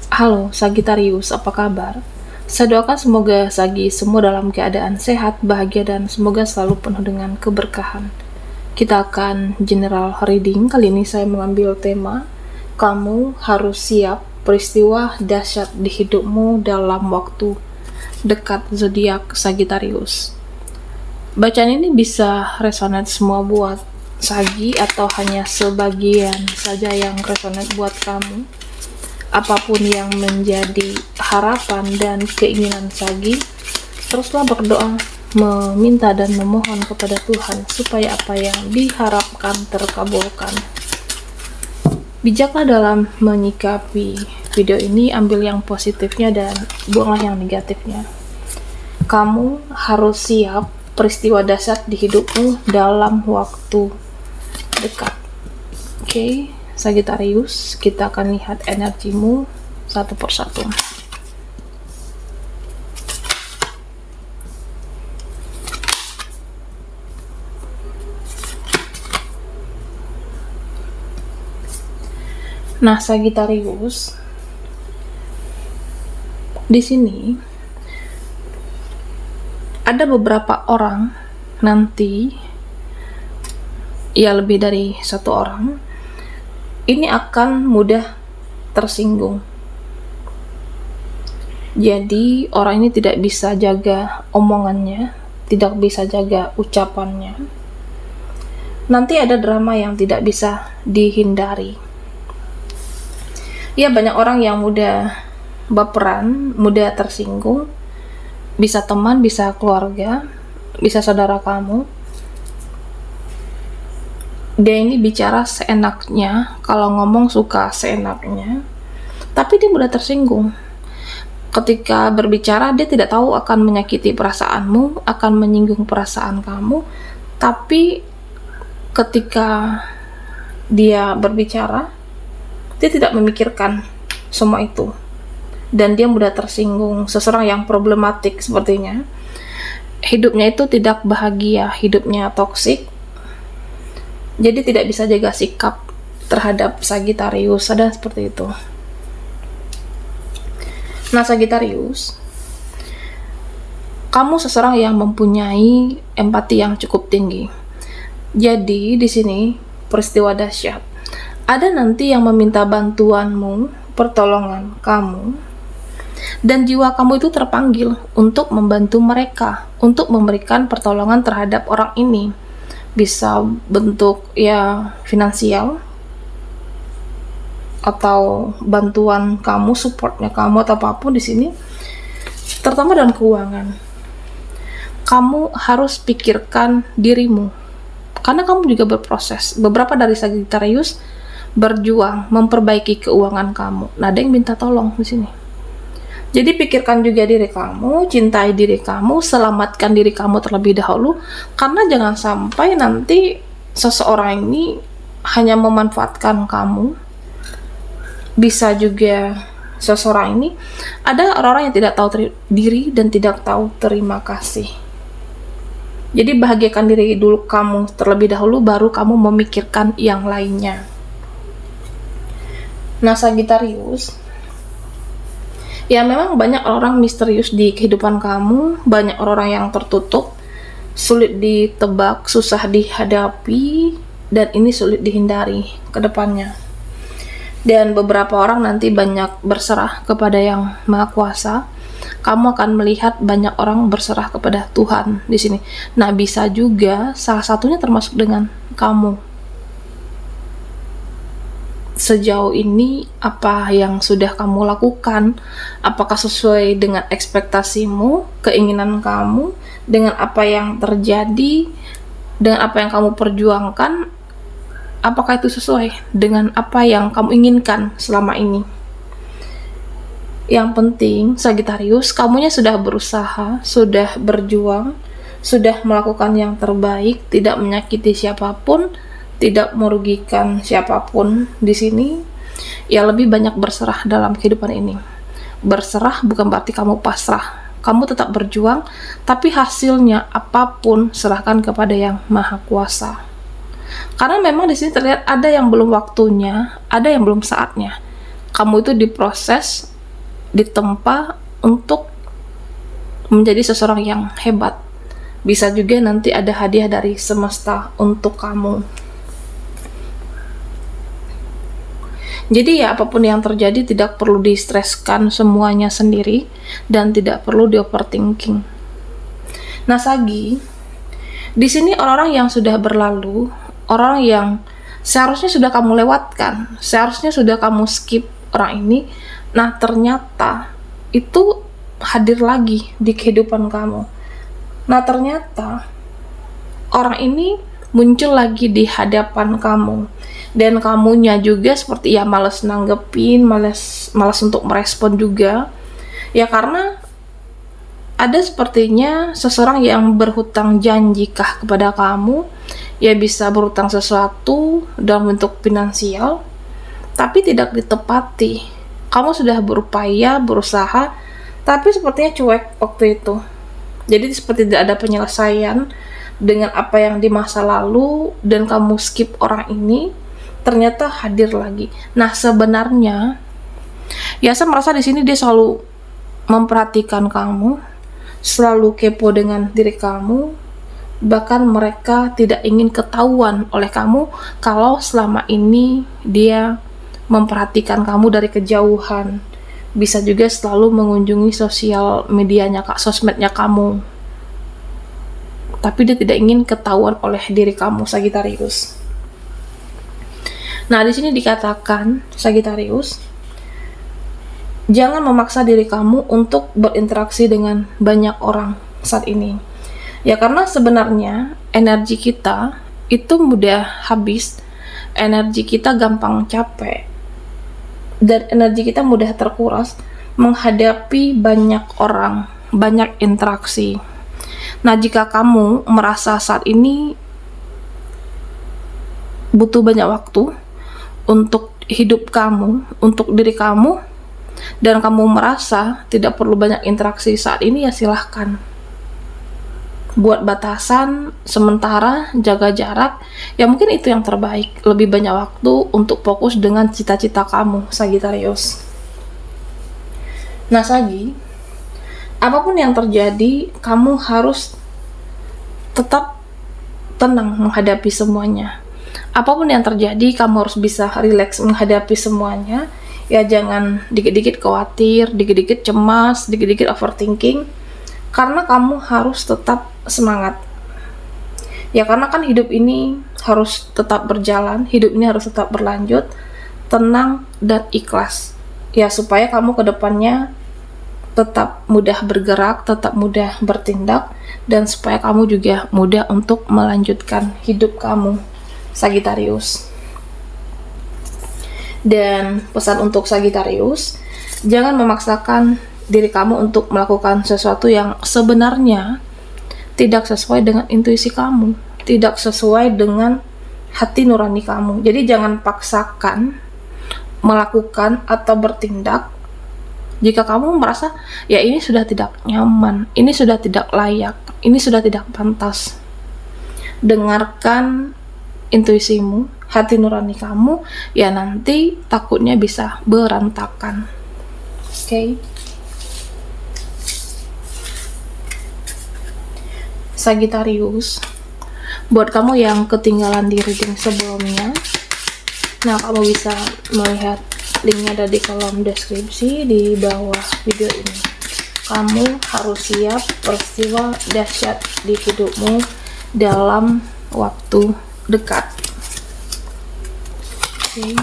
Halo Sagittarius, apa kabar? Saya doakan semoga Sagi semua dalam keadaan sehat, bahagia, dan semoga selalu penuh dengan keberkahan. Kita akan general reading. Kali ini saya mengambil tema kamu harus siap peristiwa dahsyat di hidupmu dalam waktu dekat, zodiak Sagittarius. Bacaan ini bisa resonate semua buat Sagi atau hanya sebagian saja yang resonate buat kamu. Apapun yang menjadi harapan dan keinginan Sagi, teruslah berdoa, meminta dan memohon kepada Tuhan supaya apa yang diharapkan terkabulkan. Bijaklah dalam menyikapi video ini, ambil yang positifnya dan buanglah yang negatifnya. Kamu harus siap peristiwa dahsyat di hidupmu dalam waktu dekat. Oke, Sagittarius, kita akan lihat energimu satu persatu. Nah, Sagittarius, di sini ada beberapa orang nanti, ya lebih dari satu orang, ini akan mudah tersinggung. Jadi orang ini tidak bisa jaga omongannya, tidak bisa jaga ucapannya. Nanti ada drama yang tidak bisa dihindari. Ya, banyak orang yang mudah baperan, mudah tersinggung. Bisa teman, bisa keluarga, bisa saudara kamu. Dia ini bicara seenaknya, kalau ngomong suka seenaknya, tapi dia mudah tersinggung. Ketika berbicara, dia tidak tahu akan menyakiti perasaanmu, akan menyinggung perasaan kamu, tapi ketika dia berbicara, dia tidak memikirkan semua itu, dan dia mudah tersinggung. Seseorang yang problematik sepertinya, hidupnya itu tidak bahagia, hidupnya toksik, jadi tidak bisa jaga sikap terhadap Sagittarius. Ada seperti itu. Nah, Sagittarius, kamu seseorang yang mempunyai empati yang cukup tinggi. Jadi di sini peristiwa dahsyat, ada nanti yang meminta bantuanmu, pertolongan kamu, dan jiwa kamu itu terpanggil untuk membantu mereka, untuk memberikan pertolongan terhadap orang ini. Bisa bentuk ya finansial, atau bantuan kamu, supportnya kamu, atau apapun di sini, terutama dalam keuangan. Kamu harus pikirkan dirimu, karena kamu juga berproses. Beberapa dari Sagittarius berjuang memperbaiki keuangan kamu. Nah, ada yang minta tolong di sini. Jadi pikirkan juga diri kamu, cintai diri kamu, selamatkan diri kamu terlebih dahulu, karena jangan sampai nanti seseorang ini hanya memanfaatkan kamu. Bisa juga seseorang ini, ada orang-orang yang tidak tahu diri dan tidak tahu terima kasih. Jadi bahagiakan diri dulu kamu terlebih dahulu, baru kamu memikirkan yang lainnya. Nah, Sagittarius, ya memang banyak orang misterius di kehidupan kamu, banyak orang yang tertutup, sulit ditebak, susah dihadapi, dan ini sulit dihindari ke depannya. Dan beberapa orang nanti banyak berserah kepada Yang Maha Kuasa. Kamu akan melihat banyak orang berserah kepada Tuhan di sini. Nah, bisa juga salah satunya termasuk dengan kamu. Sejauh ini apa yang sudah kamu lakukan? Apakah sesuai dengan ekspektasimu, keinginan kamu, dengan apa yang terjadi, dengan apa yang kamu perjuangkan? Apakah itu sesuai dengan apa yang kamu inginkan selama ini? Yang penting, Sagittarius, kamunya sudah berusaha, sudah berjuang, sudah melakukan yang terbaik, tidak menyakiti siapapun, tidak merugikan siapapun di sini. Ya, lebih banyak berserah dalam kehidupan ini. Berserah bukan berarti kamu pasrah. Kamu tetap berjuang, tapi hasilnya apapun serahkan kepada Yang Maha Kuasa. Karena memang di sini terlihat ada yang belum waktunya, ada yang belum saatnya. Kamu itu diproses, ditempa untuk menjadi seseorang yang hebat. Bisa juga nanti ada hadiah dari semesta untuk kamu. Jadi ya, apapun yang terjadi tidak perlu di-streskan semuanya sendiri dan tidak perlu di-overthinking. Nah, Sagi, di sini orang-orang yang sudah berlalu, orang yang seharusnya sudah kamu lewatkan, seharusnya sudah kamu skip orang ini, nah ternyata itu hadir lagi di kehidupan kamu. Nah, ternyata orang ini muncul lagi di hadapan kamu. Dan kamunya juga seperti ya malas nanggepin, malas untuk merespon juga. Ya karena ada sepertinya seseorang yang berhutang janji kah kepada kamu. Ya bisa berhutang sesuatu dalam bentuk finansial, tapi tidak ditepati. Kamu sudah berupaya, berusaha, tapi sepertinya cuek waktu itu. Jadi seperti tidak ada penyelesaian dengan apa yang di masa lalu, dan kamu skip orang ini, ternyata hadir lagi. Nah, sebenarnya ya saya merasa di sini dia selalu memperhatikan kamu, selalu kepo dengan diri kamu, bahkan mereka tidak ingin ketahuan oleh kamu kalau selama ini dia memperhatikan kamu dari kejauhan. Bisa juga selalu mengunjungi sosial medianya, sosmednya kamu, tapi dia tidak ingin ketahuan oleh diri kamu, Sagittarius. Nah, di sini dikatakan, Sagittarius, jangan memaksa diri kamu untuk berinteraksi dengan banyak orang saat ini. Ya, karena sebenarnya energi kita itu mudah habis, energi kita gampang capek, dan energi kita mudah terkuras menghadapi banyak orang, banyak interaksi. Nah, jika kamu merasa saat ini butuh banyak waktu untuk hidup kamu, untuk diri kamu, dan kamu merasa tidak perlu banyak interaksi saat ini, ya silahkan. Buat batasan sementara, jaga jarak, ya mungkin itu yang terbaik. Lebih banyak waktu untuk fokus dengan cita-cita kamu, Sagittarius. Nah, Sagi, apapun yang terjadi, kamu harus tetap tenang menghadapi semuanya. Apapun yang terjadi, kamu harus bisa rileks menghadapi semuanya. Ya jangan dikit-dikit khawatir, dikit-dikit cemas, dikit-dikit overthinking, karena kamu harus tetap semangat. Ya karena kan hidup ini harus tetap berjalan, hidup ini harus tetap berlanjut, tenang dan ikhlas. Ya supaya kamu ke depannya tetap mudah bergerak, tetap mudah bertindak, dan supaya kamu juga mudah untuk melanjutkan hidup kamu, Sagittarius. Dan pesan untuk Sagittarius, jangan memaksakan diri kamu untuk melakukan sesuatu yang sebenarnya tidak sesuai dengan intuisi kamu, tidak sesuai dengan hati nurani kamu. Jadi jangan paksakan melakukan atau bertindak jika kamu merasa ya ini sudah tidak nyaman, ini sudah tidak layak, ini sudah tidak pantas. Dengarkan intuisimu, hati nurani kamu, ya nanti takutnya bisa berantakan. Oke. Sagittarius, buat kamu yang ketinggalan di reading sebelumnya, nah kamu bisa melihat linknya ada di kolom deskripsi di bawah video ini. Kamu harus siap peristiwa dahsyat di hidupmu dalam waktu dekat. Oke.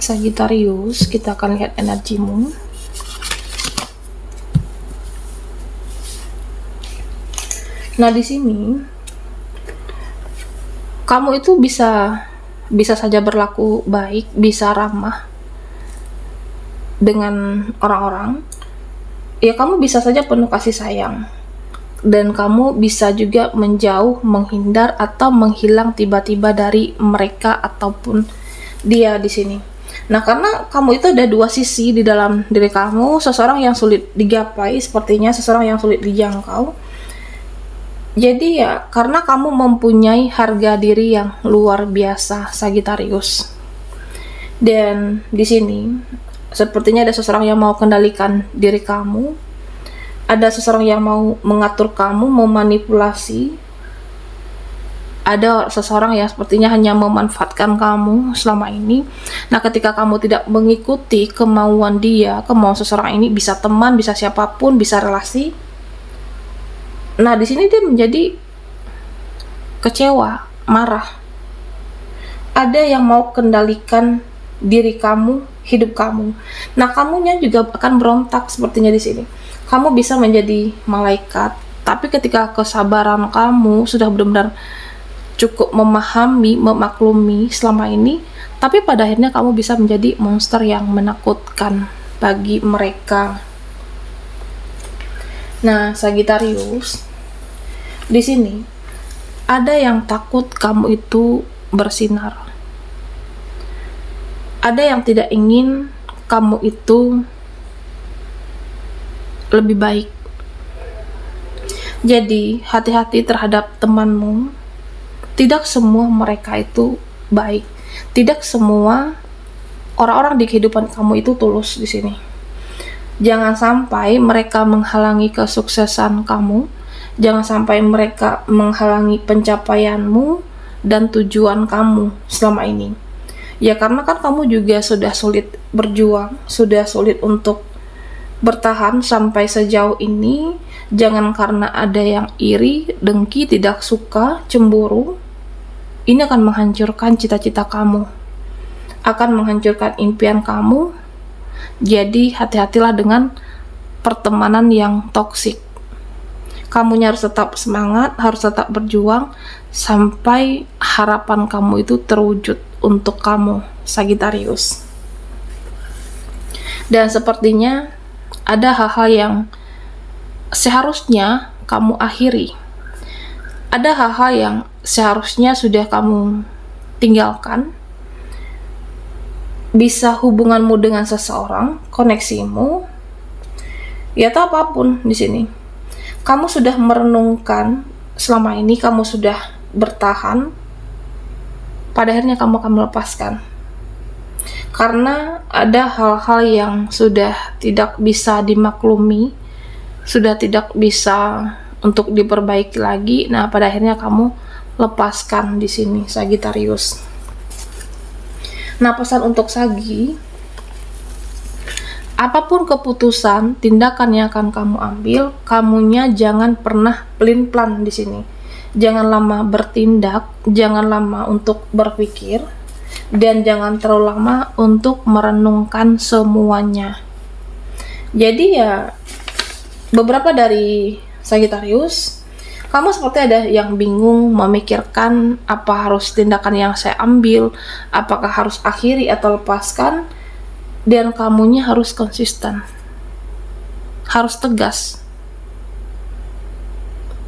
Sagittarius, kita akan lihat energimu. Nah, di sini kamu itu bisa saja berlaku baik, bisa ramah dengan orang-orang. Ya, kamu bisa saja penuh kasih sayang. Dan kamu bisa juga menjauh, menghindar atau menghilang tiba-tiba dari mereka ataupun dia di sini. Nah, karena kamu itu ada dua sisi di dalam diri kamu, seseorang yang sulit digapai, sepertinya seseorang yang sulit dijangkau, Jadi ya, karena kamu mempunyai harga diri yang luar biasa, Sagittarius. Dan di sini sepertinya ada seseorang yang mau kendalikan diri kamu. Ada seseorang yang mau mengatur kamu, memanipulasi. Ada seseorang yang sepertinya hanya memanfaatkan kamu selama ini. Nah, ketika kamu tidak mengikuti kemauan dia, kemauan seseorang ini, bisa teman, bisa siapapun, bisa relasi. Nah, di sini dia menjadi kecewa, marah. Ada yang mau kendalikan diri kamu, hidup kamu. Nah, kamunya juga akan berontak sepertinya di sini. Kamu bisa menjadi malaikat, tapi ketika kesabaran kamu sudah benar-benar cukup memahami, memaklumi selama ini, tapi pada akhirnya kamu bisa menjadi monster yang menakutkan bagi mereka. Nah, Sagittarius, di sini ada yang takut kamu itu bersinar. Ada yang tidak ingin kamu itu lebih baik. Jadi, hati-hati terhadap temanmu. Tidak semua mereka itu baik. Tidak semua orang-orang di kehidupan kamu itu tulus di sini. Jangan sampai mereka menghalangi kesuksesan kamu. Jangan sampai mereka menghalangi pencapaianmu dan tujuan kamu selama ini. Ya, karena kan kamu juga sudah sulit berjuang, sudah sulit untuk bertahan sampai sejauh ini. Jangan karena ada yang iri, dengki, tidak suka, cemburu. Ini akan menghancurkan cita-cita kamu, akan menghancurkan impian kamu. Jadi hati-hatilah dengan pertemanan yang toksik. Kamunya harus tetap semangat, harus tetap berjuang sampai harapan kamu itu terwujud untuk kamu, Sagittarius. Dan sepertinya ada hal-hal yang seharusnya kamu akhiri. Ada hal-hal yang seharusnya sudah kamu tinggalkan. Bisa hubunganmu dengan seseorang, koneksimu, ya atau apapun di sini. Kamu sudah merenungkan selama ini, kamu sudah bertahan. Pada akhirnya kamu akan melepaskan. Karena ada hal-hal yang sudah tidak bisa dimaklumi, sudah tidak bisa untuk diperbaiki lagi. Nah, pada akhirnya kamu lepaskan di sini, Sagittarius. Nah, pesan untuk Sagi, apapun keputusan, tindakan yang akan kamu ambil, kamunya jangan pernah pelin-pelan di sini. Jangan lama bertindak, jangan lama untuk berpikir, dan jangan terlalu lama untuk merenungkan semuanya. Jadi ya, beberapa dari Sagittarius, kamu seperti ada yang bingung memikirkan apa harus tindakan yang saya ambil, apakah harus akhiri atau lepaskan, dan kamunya harus konsisten, harus tegas.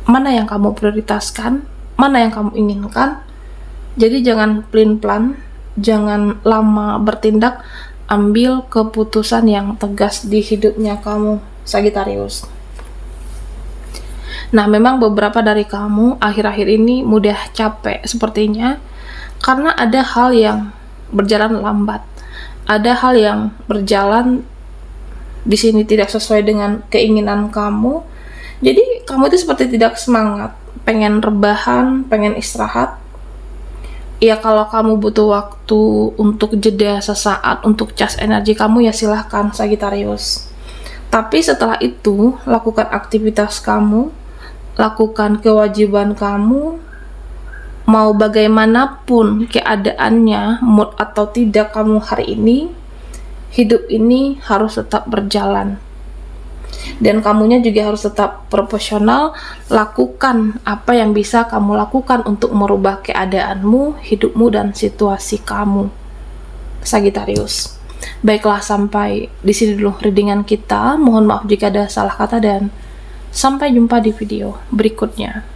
Mana yang kamu prioritaskan, mana yang kamu inginkan. Jadi jangan pelin-pelan, jangan lama bertindak, ambil keputusan yang tegas di hidupnya kamu, Sagittarius. Nah, memang beberapa dari kamu akhir-akhir ini mudah capek sepertinya, karena ada hal yang berjalan lambat, ada hal yang berjalan di sini tidak sesuai dengan keinginan kamu. Jadi kamu itu seperti tidak semangat, pengen rebahan, pengen istirahat. Ya, kalau kamu butuh waktu untuk jeda sesaat, untuk cas energi kamu, ya silahkan, Sagittarius. Tapi setelah itu, lakukan aktivitas kamu, lakukan kewajiban kamu. Mau bagaimanapun keadaannya, mood atau tidak kamu hari ini, hidup ini harus tetap berjalan. Dan kamunya juga harus tetap profesional. Lakukan apa yang bisa kamu lakukan untuk merubah keadaanmu, hidupmu, dan situasi kamu, Sagittarius. Baiklah, sampai di sini dulu readingan kita. Mohon maaf jika ada salah kata, dan sampai jumpa di video berikutnya.